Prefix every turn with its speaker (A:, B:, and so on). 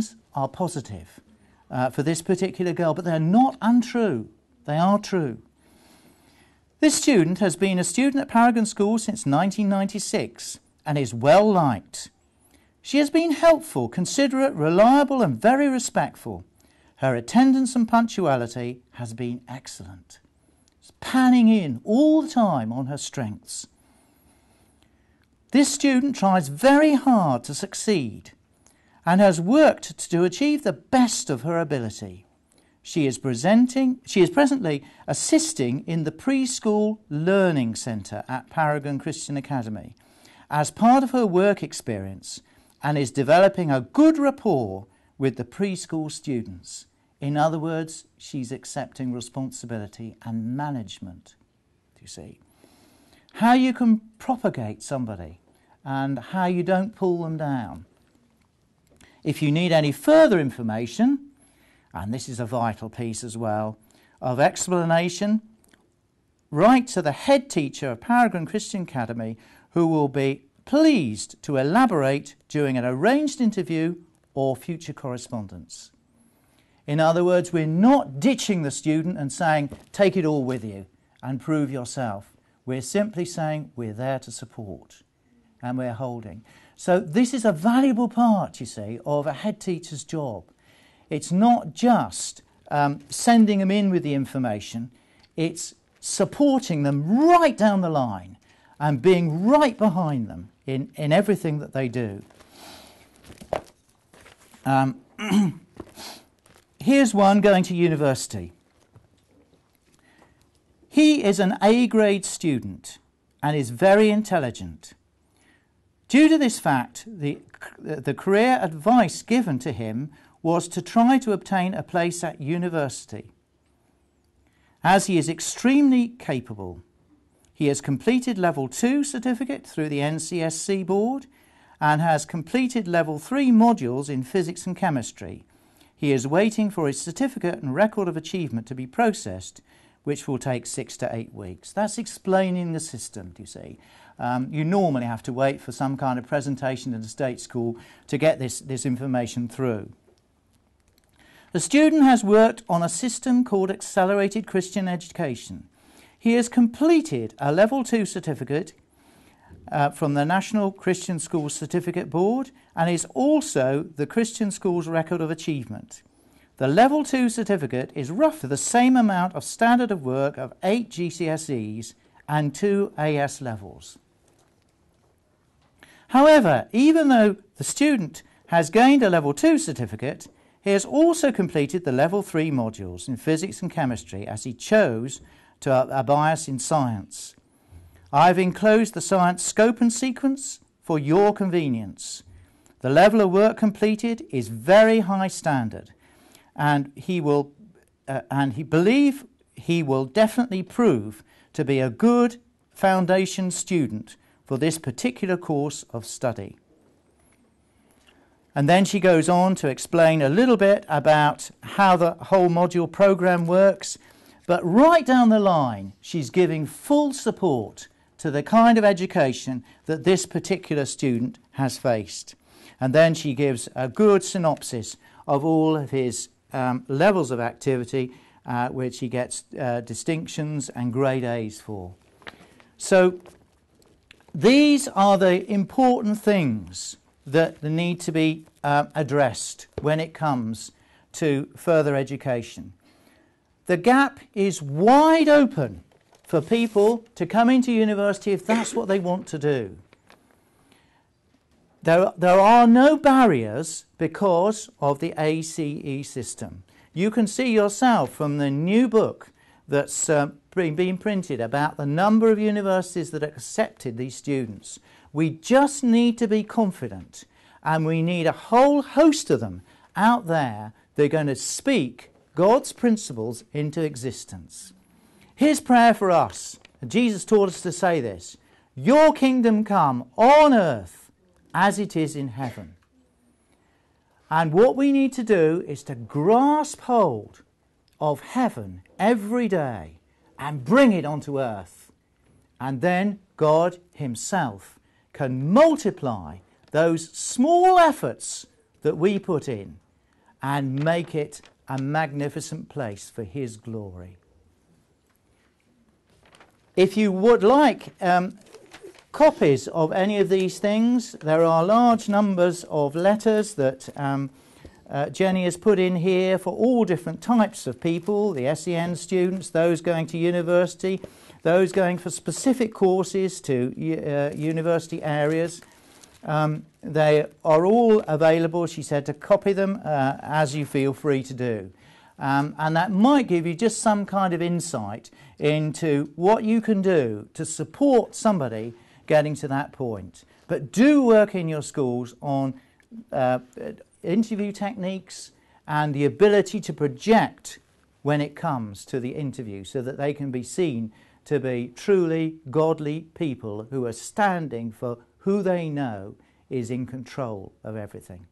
A: signs are positive for this particular girl, but they're not untrue. They are true. This student has been a student at Paragon School since 1996 and is well liked. She has been helpful, considerate, reliable and very respectful. Her attendance and punctuality has been excellent. It's panning in all the time on her strengths. This student tries very hard to succeed and has worked to achieve the best of her ability. She is presently assisting in the preschool learning centre at Paragon Christian Academy as part of her work experience and is developing a good rapport with the preschool students. In other words, she's accepting responsibility and management, you see. How you can propagate somebody and how you don't pull them down. If you need any further information, and this is a vital piece as well, of explanation, write to the head teacher of Paragon Christian Academy, who will be pleased to elaborate during an arranged interview or future correspondence. In other words, we're not ditching the student and saying, take it all with you and prove yourself. We're simply saying we're there to support and we're holding. So this is a valuable part, you see, of a head teacher's job. It's not just sending them in with the information, it's supporting them right down the line and being right behind them in everything that they do. Here's one going to university. He is an A-grade student and is very intelligent. Due to this fact, the career advice given to him was to try to obtain a place at university. As he is extremely capable, he has completed Level 2 certificate through the NCSC board and has completed Level 3 modules in physics and chemistry. He is waiting for his certificate and record of achievement to be processed, which will take 6 to 8 weeks. That's explaining the system, do you see. You normally have to wait for some kind of presentation in a state school to get this information through. The student has worked on a system called Accelerated Christian Education. He has completed a Level 2 certificate from the National Christian Schools Certificate Board and is also the Christian Schools Record of Achievement. The Level 2 certificate is roughly the same amount of standard of work of 8 GCSEs and 2 AS levels. However, even though the student has gained a Level 2 certificate, he has also completed the Level 3 modules in physics and chemistry as he chose to a bias in science. I have enclosed the science scope and sequence for your convenience. The level of work completed is very high standard, and he believes he will definitely prove to be a good foundation student for this particular course of study. And then she goes on to explain a little bit about how the whole module program works, but right down the line she's giving full support to the kind of education that this particular student has faced. And then she gives a good synopsis of all of his levels of activity which he gets distinctions and grade A's for. So these are the important things that need to be addressed when it comes to further education. The gap is wide open for people to come into university if that's what they want to do. There are no barriers because of the ACE system. You can see yourself from the new book that's been printed about the number of universities that have accepted these students. We just need to be confident, and we need a whole host of them out there that are going to speak God's principles into existence. His prayer for us, and Jesus taught us to say this: your kingdom come on earth as it is in heaven. And what we need to do is to grasp hold of heaven every day and bring it onto earth. And then God himself can multiply those small efforts that we put in and make it a magnificent place for His glory. If you would like copies of any of these things, there are large numbers of letters that Jenny has put in here for all different types of people, the SEN students, those going to university, those going for specific courses to university areas. They are all available, she said, to copy them as you feel free to do. And that might give you just some kind of insight into what you can do to support somebody getting to that point. But do work in your schools on interview techniques and the ability to project when it comes to the interview, so that they can be seen to be truly godly people who are standing for who they know is in control of everything.